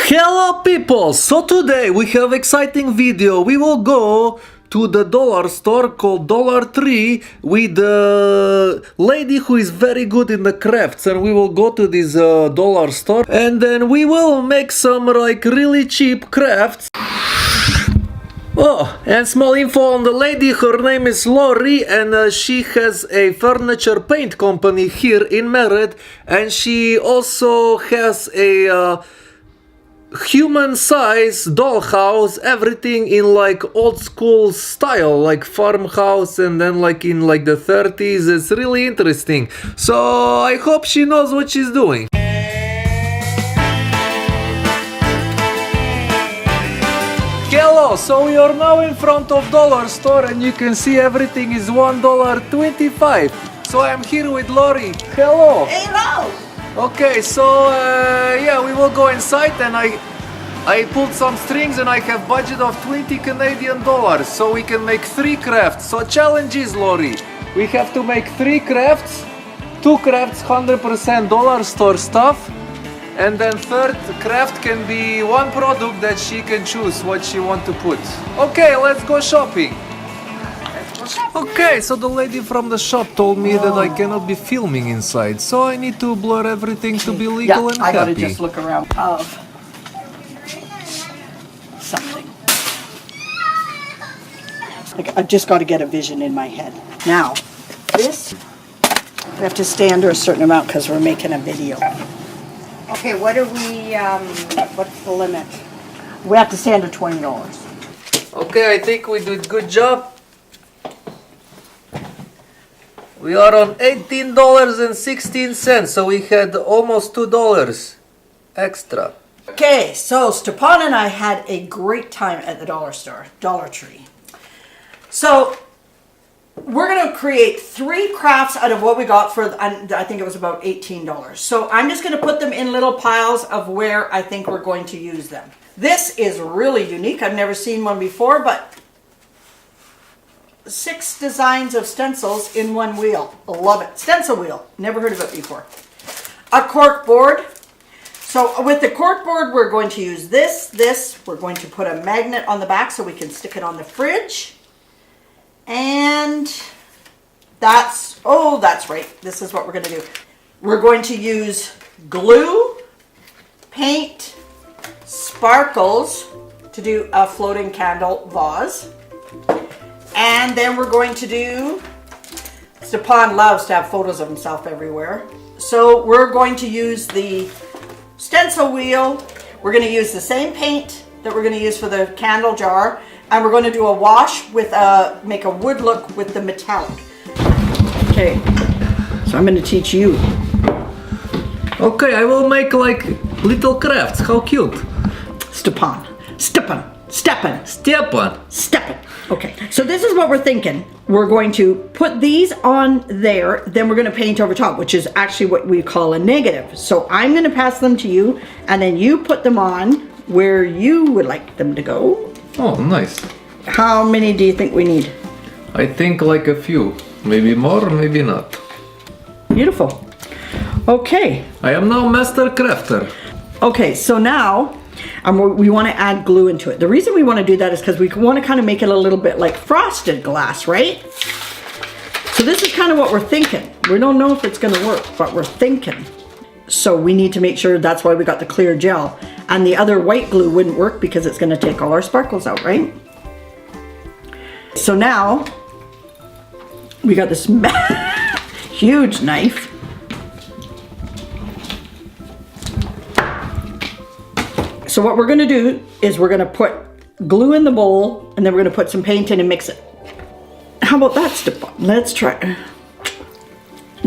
Hello people! So today we have exciting video. We will go to the dollar store called Dollar Tree with the lady who is very good in the crafts, and we will go to this dollar store and then we will make some like really cheap crafts. Oh, and small info on the lady, her name is Laurie, and she has a furniture paint company here in Merritt, and she also has a human size dollhouse, everything in like old school style, like farmhouse, and then like in like the 30s. It's really interesting, so I hope she knows what she's doing. Hello, so we are now in front of dollar store and you can see everything is $1.25. So I'm here with Laurie. Hello. Hello! Okay, so yeah, we will go inside, and I pulled some strings and I have budget of 20 Canadian dollars, so we can make 3 crafts. So challenge is, Laurie, we have to make 3 crafts, 2 crafts 100% dollar store stuff, and then third craft can be one product that she can choose what she want to put. Okay, let's go shopping. Okay, so the lady from the shop told me that I cannot be filming inside, so I need to blur everything to be legal and I gotta happy. just look around of something. Like, I've just got to get a vision in my head. Now, this, we have to stay under a certain amount because we're making a video. Okay, what are we, what's the limit? We have to stay under $20. Okay, I think we did good job. We are on $18.16, so we had almost $2 extra. Okay, so Stepan and I had a great time at the dollar store, Dollar Tree. So we're going to create 3 crafts out of what we got for, I think it was about $18. So I'm just going to put them in little piles of where I think we're going to use them. This is really unique. I've never seen one before, but 6 designs of stencils in one wheel. Love it. Stencil wheel. Never heard of it before. A cork board. So with the cork board, we're going to use this. We're going to put a magnet on the back so we can stick it on the fridge. And that's right. This is what we're going to do. We're going to use glue, paint, sparkles to do a floating candle vase. And then we're going to do, Stepan loves to have photos of himself everywhere. So we're going to use the stencil wheel. We're going to use the same paint that we're going to use for the candle jar. And we're going to do a wash with make a wood look with the metallic. Okay, so I'm going to teach you. Okay, I will make like little crafts. How cute. Stepan. Okay, so this is what we're thinking. We're going to put these on there, then we're going to paint over top, which is actually what we call a negative. So I'm going to pass them to you, and then you put them on where you would like them to go. Oh, nice. How many do you think we need? I think like a few. Maybe more, maybe not. Beautiful. Okay. I am now master crafter. Okay, so now we want to add glue into it. The reason we want to do that is because we want to kind of make it a little bit like frosted glass, right? So this is kind of what we're thinking. We don't know if it's going to work, but we're thinking. So we need to make sure, that's why we got the clear gel. And the other white glue wouldn't work because it's going to take all our sparkles out, right? So now we got this huge knife. So what we're going to do is we're going to put glue in the bowl, and then we're going to put some paint in and mix it. How about that, Stepan? Let's try.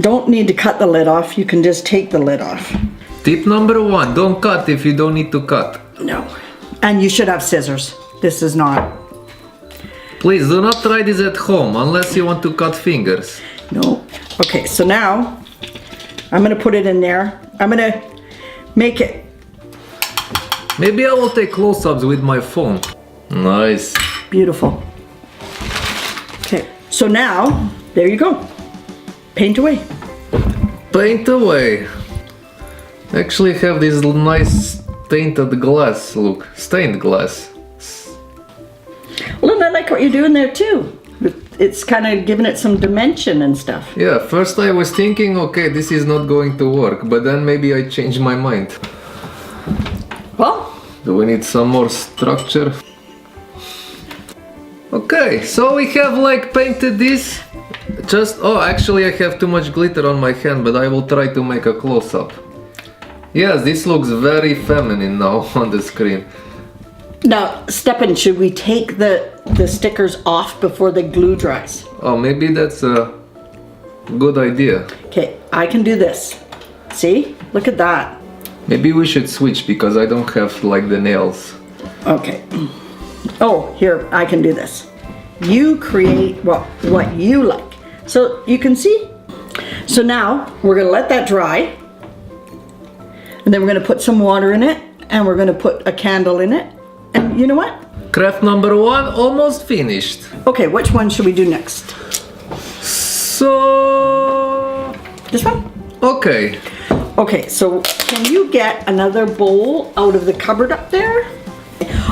Don't need to cut the lid off. You can just take the lid off. Tip number 1, don't cut if you don't need to cut. No. And you should have scissors. This is not. Please do not try this at home unless you want to cut fingers. No. Okay, so now I'm going to put it in there. I'm going to make it. Maybe I will take close-ups with my phone. Nice. Beautiful. Okay, so now, there you go. Paint away. Paint away. Actually have this nice tainted glass look, stained glass. Well, and I like what you're doing there too. It's kind of giving it some dimension and stuff. Yeah, first I was thinking, okay, this is not going to work, but then maybe I changed my mind. Well, Do we need some more structure? Okay, so we have like painted this. Oh, actually I have too much glitter on my hand, but I will try to make a close-up. Yes, this looks very feminine now on the screen. now, Stepan, should we take the stickers off before the glue dries? Oh, maybe that's a good idea. Okay, I can do this. See? Look at that. Maybe we should switch because I don't have like the nails. Okay. Oh, here, I can do this. You create what you like. So you can see. So now we're gonna let that dry. And then we're gonna put some water in it, and we're gonna put a candle in it. And you know what? Craft number 1 almost finished. Okay, which one should we do next? So... This one? Okay. Okay, so can you get another bowl out of the cupboard up there?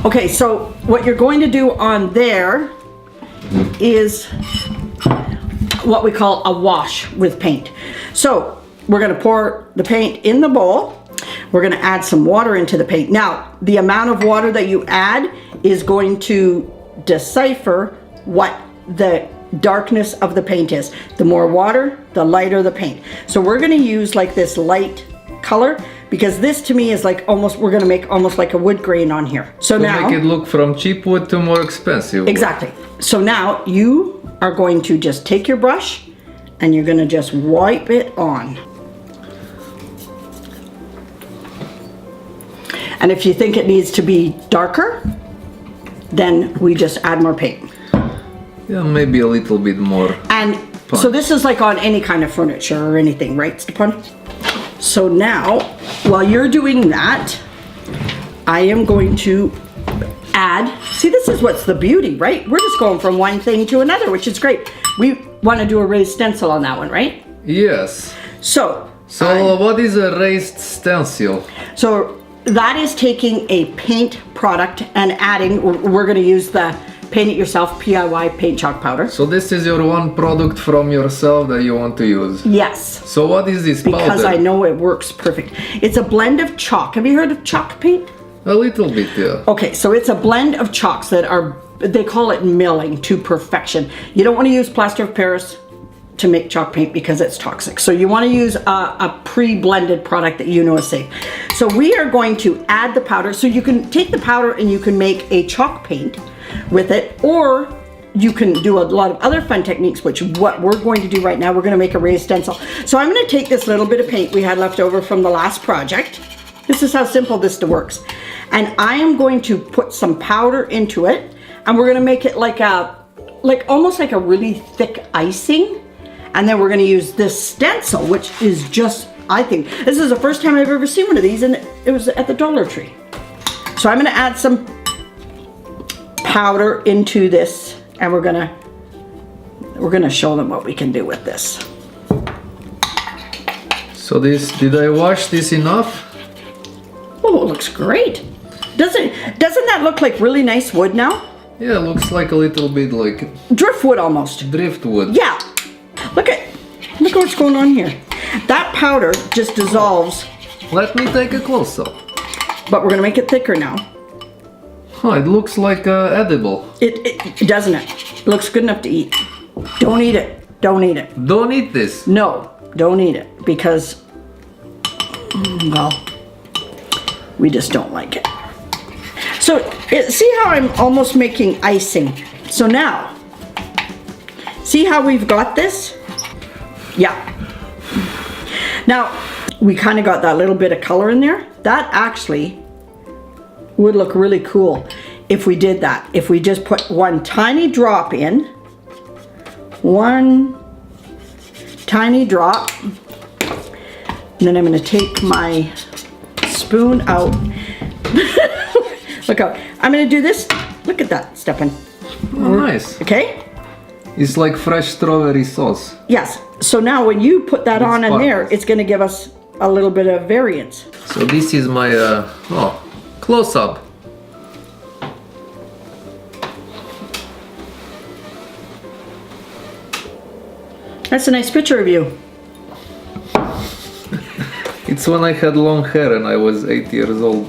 Okay, so what you're going to do on there is what we call a wash with paint. So we're gonna pour the paint in the bowl. We're gonna add some water into the paint. Now, the amount of water that you add is going to decipher what the darkness of the paint is. The more water, the lighter the paint. So we're gonna use like this light color because this to me is like almost, we're gonna make almost like a wood grain on here. So now, make it look from cheap wood to more expensive wood. Exactly. So now you are going to just take your brush and you're gonna just wipe it on. And if you think it needs to be darker, then we just add more paint. Yeah, maybe a little bit more. And so this is like on any kind of furniture or anything, right, Stepan? So now, while you're doing that, I am going to add, see, this is what's the beauty, right? We're just going from one thing to another, which is great. We want to do a raised stencil on that one, right? Yes. So what is a raised stencil? So that is taking a paint product and adding, we're going to use the paint it yourself PIY paint chalk powder. So this is your one product from yourself that you want to use? Yes. So what is this powder? Because I know it works perfect. It's a blend of chalk. Have you heard of chalk paint? A little bit, yeah. Okay, so it's a blend of chalks that are, they call it milling to perfection. You don't want to use plaster of Paris to make chalk paint because it's toxic. So you want to use a pre-blended product that you know is safe. So we are going to add the powder. So you can take the powder and you can make a chalk paint with it, or you can do a lot of other fun techniques, which what we're going to do right now, we're going to make a raised stencil. So I'm going to take this little bit of paint we had left over from the last project. This is how simple this works. And I am going to put some powder into it, and we're going to make it like almost like a really thick icing. And then we're going to use this stencil, which is just, I think, this is the first time I've ever seen one of these, and it was at the Dollar Tree. So I'm going to add some powder into this, and we're gonna show them what we can do with this. So did I wash this enough? Oh, it looks great. Doesn't that look like really nice wood now? Yeah, looks like a little bit like Driftwood almost. driftwood. Yeah. Look what's going on here. That powder just dissolves. Let me take a close-up. But we're gonna make it thicker now. Oh, it looks like edible. It doesn't it? It looks good enough to eat. Don't eat it. Don't eat it. Don't eat this. No, don't eat it because, well, we just don't like it. So see how I'm almost making icing. So now, see how we've got this? Yeah. Now, we kind of got that little bit of color in there. That actually would look really cool if we did that. If we just put one tiny drop in, one tiny drop, and then I'm going to take my spoon out. Look out. I'm going to do this. Look at that, Stepan. Oh, nice. Okay? It's like fresh strawberry sauce. Yes. So now when you put that on in there, it's going to give us a little bit of variance. So this is my close-up. That's a nice picture of you. It's when I had long hair and I was 8 years old.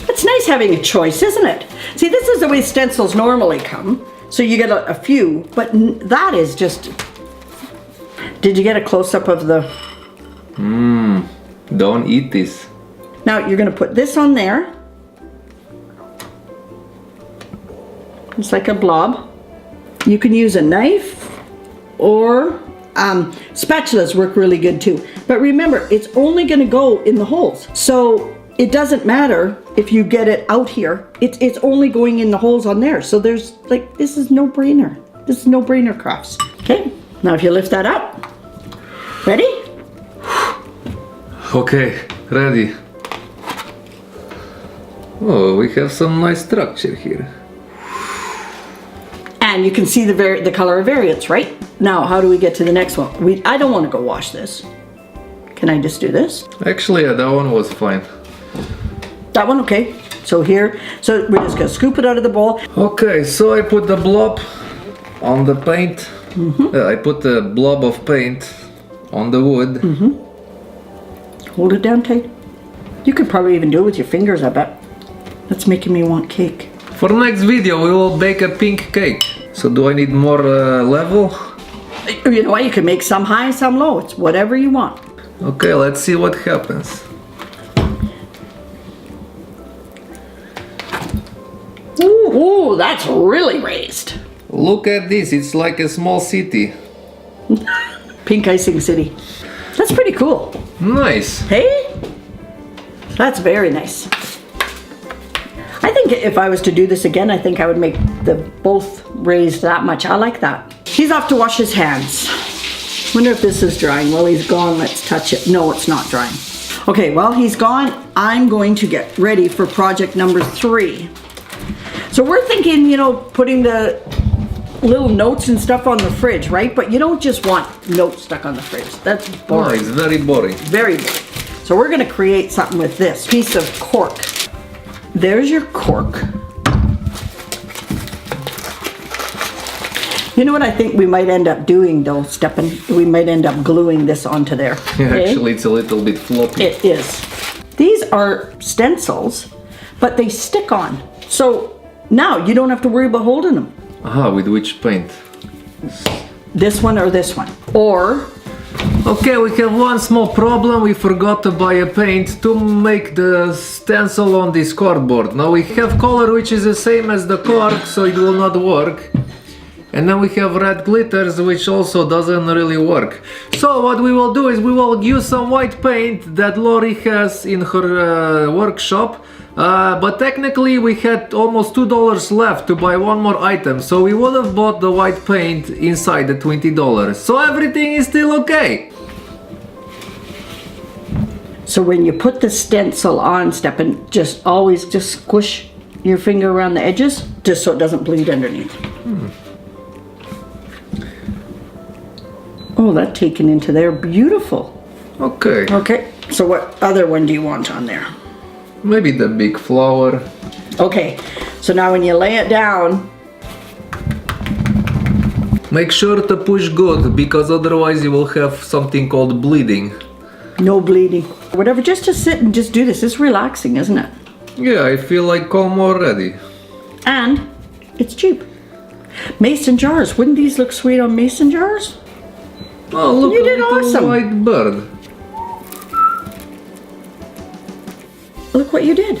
It's nice having a choice, isn't it? See, this is the way stencils normally come. So you get a few, but that is just... Did you get a close-up of the... Don't eat this. Now you're going to put this on there. It's like a blob. You can use a knife or spatulas work really good too. But remember, it's only going to go in the holes. So it doesn't matter if you get it out here. It's only going in the holes on there. So there's like, this is no-brainer. This is no-brainer crafts. Okay, now if you lift that up. Ready? Okay, ready. Oh, we have some nice structure here. And you can see the color of variance, right? Now, how do we get to the next one? I don't want to go wash this. Can I just do this? Actually, yeah, that one was fine. That one, okay. So here, so we're just gonna scoop it out of the bowl. Okay, so I put the blob on the paint. I put the blob of paint on the wood. Hold it down tight. You could probably even do it with your fingers, I bet. That's making me want cake. For next video, we will bake a pink cake. So do I need more level? You know what, you can make some high, some low. It's whatever you want. Okay, let's see what happens. Ooh, that's really raised. Look at this, it's like a small city. Pink icing city. That's pretty cool. Nice. Hey? That's very nice. I think if I was to do this again, I think I would make the both raised that much. I like that. He's off to wash his hands. Wonder if this is drying. While he's gone, let's touch it. No, it's not drying. Okay, while he's gone, I'm going to get ready for project number 3. So we're thinking, you know, putting the little notes and stuff on the fridge, right? But you don't just want notes stuck on the fridge. That's Oh, boring. it's very boring. Very boring. So we're gonna create something with this piece of cork. There's your cork. You know what I think we might end up doing though, Stepan? We might end up gluing this onto there. Yeah, okay? actually it's a little bit floppy. It is. These are stencils, but they stick on. So now you don't have to worry about holding them. Aha, with which paint? This one or this one. Or, Okay, we have one small problem. We forgot to buy a paint to make the stencil on this cardboard. Now we have color which is the same as the cork, so it will not work. And then we have red glitters, which also doesn't really work. So what we will do is we will use some white paint that Laurie has in her workshop. But technically we had almost $2 left to buy one more item, so we would have bought the white paint inside the $20. So everything is still okay. so when you put the stencil on, Stepan, just always just squish your finger around the edges, just so it doesn't bleed underneath. Oh, that's taken into there. Beautiful. Okay. Okay, so what other one do you want on there? Maybe the big flower. Okay, so now when you lay it down, Make sure to push good, because otherwise you will have something called bleeding. no bleeding. Whatever, just to sit and just do this. It's relaxing, isn't it? Yeah, I feel like calm already. And it's cheap. Mason jars. Wouldn't these look sweet on mason jars? Oh, look, You a did little awesome. white bird. Look what you did.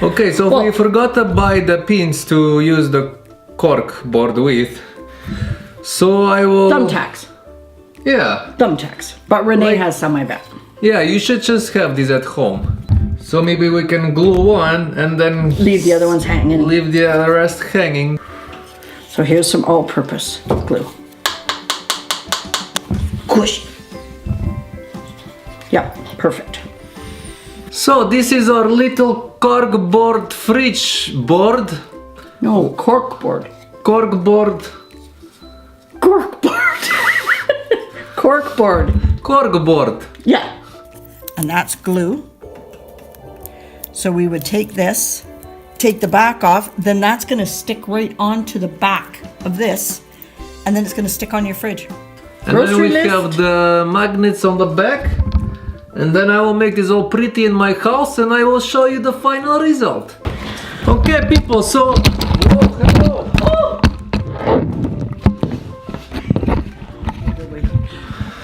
Okay, so Well- we forgot to buy the pins to use the cork board with. So I will... Thumbtacks. Yeah. Thumbtacks. But Renee Like- has some, I bet. Yeah, you should just have these at home. So maybe we can glue one and then... Leave the other ones hanging. Leave the rest hanging. So here's some all-purpose glue. Squish. Yep, perfect. So this is our little corkboard fridge board. No, cork board. Corkboard. Cork board. Cork board. Cork board. Yeah. And that's glue. So we would take this, take the back off, then that's gonna stick right onto the back of this, and then it's gonna stick on your fridge. And then we have the magnets on the back. And then I will make this all pretty in my house and I will show you the final result. Okay, people, so... Whoa,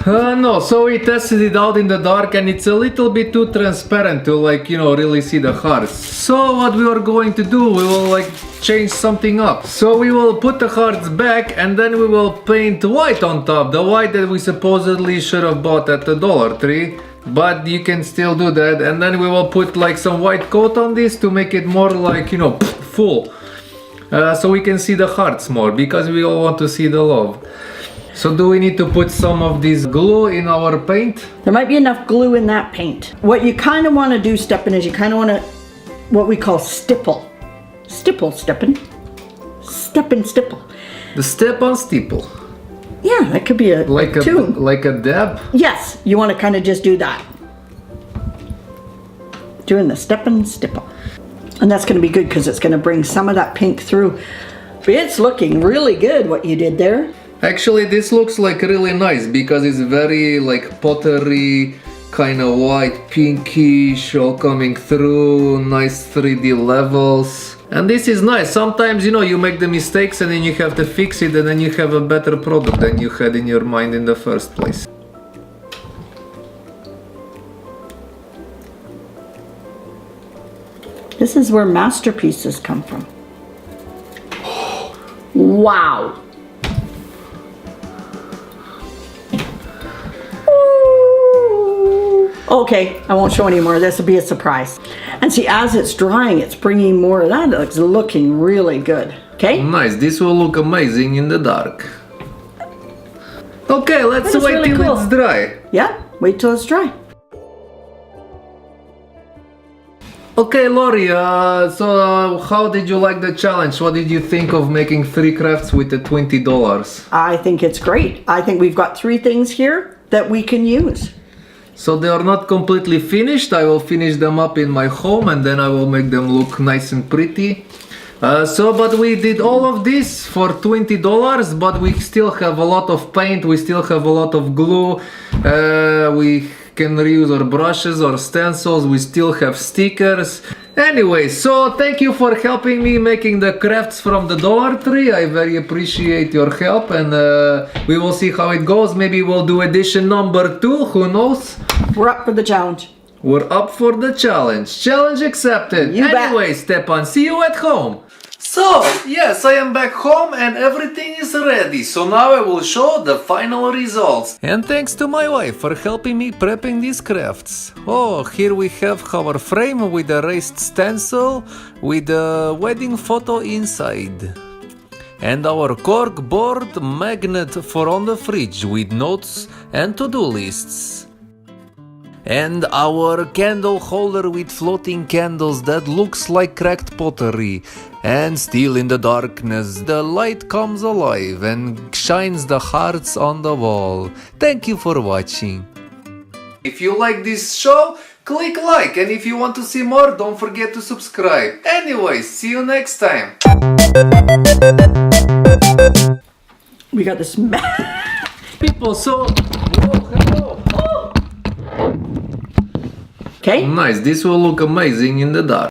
hello. No, so we tested it out in the dark and it's a little bit too transparent to really see the hearts. So what we are going to do, we will change something up. So we will put the hearts back and then we will paint white on top. The white that we supposedly should have bought at the Dollar Tree. But you can still do that. And then we will put some white coat on this to make it more full. So we can see the hearts more because we all want to see the love. So do we need to put some of this glue in our paint? There might be enough glue in that paint. What you kind of want to do, Stepan, is you kind of want to, what we call stipple. Stipple, Stepan. Stipple. The Stepan stipple. Yeah, that could be a tune. Like a dab? Yes, you want to kind of just do that. Doing the Stepan stipple. And that's going to be good because it's going to bring some of that pink through. But it's looking really good what you did there. Actually, this looks really nice because it's very pottery, kind of white, pinkish, all coming through, nice 3D levels. And this is nice. Sometimes, you make the mistakes and then you have to fix it and then you have a better product than you had in your mind in the first place. This is where masterpieces come from. Wow. Okay, I won't show any more. This will be a surprise. And see, as it's drying, it's bringing more of that. It's looking really good. Okay? Nice. This will look amazing in the dark. Okay, let's wait really till cool. it's dry. Yeah, wait till it's dry. Okay, Laurie, so how did you like the challenge? What did you think of making 3 crafts with the $20? I think it's great. I think we've got 3 things here that we can use. So they are not completely finished. I will finish them up in my home and then I will make them look nice and pretty. But we did all of this for $20, but we still have a lot of paint, we still have a lot of glue, we can reuse our brushes or stencils, we still have stickers. Anyway, so thank you for helping me making the crafts from the Dollar Tree. I very appreciate your help and we will see how it goes. Maybe we'll do edition number 2, who knows? We're up for the challenge. We're up for the challenge. Challenge accepted. Anyway, Stepan, see you at home. So, yes, I am back home and everything is ready. So now I will show the final results. And thanks to my wife for helping me prepping these crafts. Oh, here we have our frame with a raised stencil with a wedding photo inside. And our cork board magnet for on the fridge with notes and to-do lists. And our candle holder with floating candles that looks like cracked pottery. And still in the darkness, the light comes alive and shines the hearts on the wall. Thank you for watching. If you like this show, click like. And if you want to see more, don't forget to subscribe. Anyway, see you next time. We got this People, so... Whoa, hello. Okay? Nice, this will look amazing in the dark.